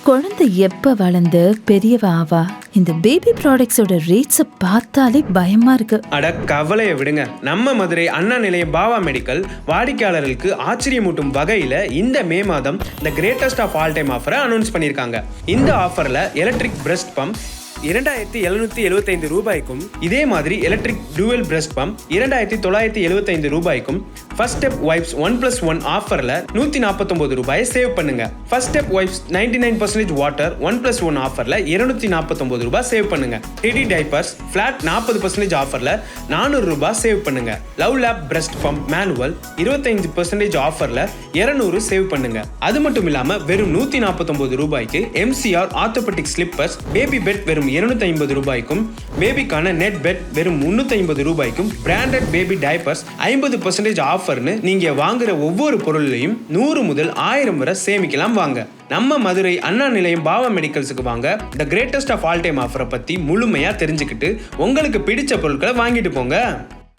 குழந்தை எப்ப வளர்ந்து பெரியவ ஆவா? இந்த பேபி ப்ராடக்ட்ஸோட ரேட்ஸை பார்த்தாலே பயமா இருக்கு. அட கவலையை விடுங்க. நம்ம மதுரை அண்ணா நிலையம் பாவா மெடிக்கல் வாடிக்கையாளர்களுக்கு ஆச்சரியமூட்டும் வகையில இந்த மே மாதம் the greatest of all time ஆஃபரை அனௌன்ஸ் பண்ணியிருக்காங்க. இந்த ஆஃபர்ல எலக்ட்ரிக் பிரஸ்ட் பம்ப் 2775 ரூபாய்க்கும், இதே மாதிரி எலக்ட்ரிக் டூவல் பிரஸ்ட் பம்ப் 2975 ரூபாய்க்கும், ஃபர்ஸ்ட் ஸ்டெப் வைப்ஸ் 1+1 ஆஃபர்ல 149 ரூபாயை சேவ் பண்ணுங்க. ஃபர்ஸ்ட் ஸ்டெப் வைப்ஸ் 99% வாட்டர் 1+1 ஆஃபர்ல 249 ரூபாய் சேவ் பண்ணுங்க. டெடி டைப்பர்ஸ் ஃபிளாட் 40% ஆஃபர்ல 400 ரூபாய் சேவ் பண்ணுங்க. Love lab breast pump manual 25% ஆஃபர்ல 200 சேவ் பண்ணுங்க. அது மட்டும் இல்லாம வெறும் 149 ரூபாய்க்கு MCR orthopaedic slippers baby bed வெறும் 250 ரூபாய்க்கும், பேபிக்கான நெட் பெட் வெறும் 350 ரூபாய்க்கும், பிராண்டட் பேபி டைப்பர்ஸ் 50% ஆஃபர்னு நீங்க வாங்குற ஒவ்வொரு பொருளையும் 100 முதல் 1000 வரை சேமிக்கலாம். வாங்க, நம்ம மதுரை அண்ணா நிலையம் பாவா மெடிக்கல்ஸுக்கு வாங்க. The greatest of all time ஆஃபரை பத்தி முழுமையா தெரிஞ்சுக்கிட்டு உங்களுக்கு பிடிச்ச பொருட்களை வாங்கிட்டு போங்க.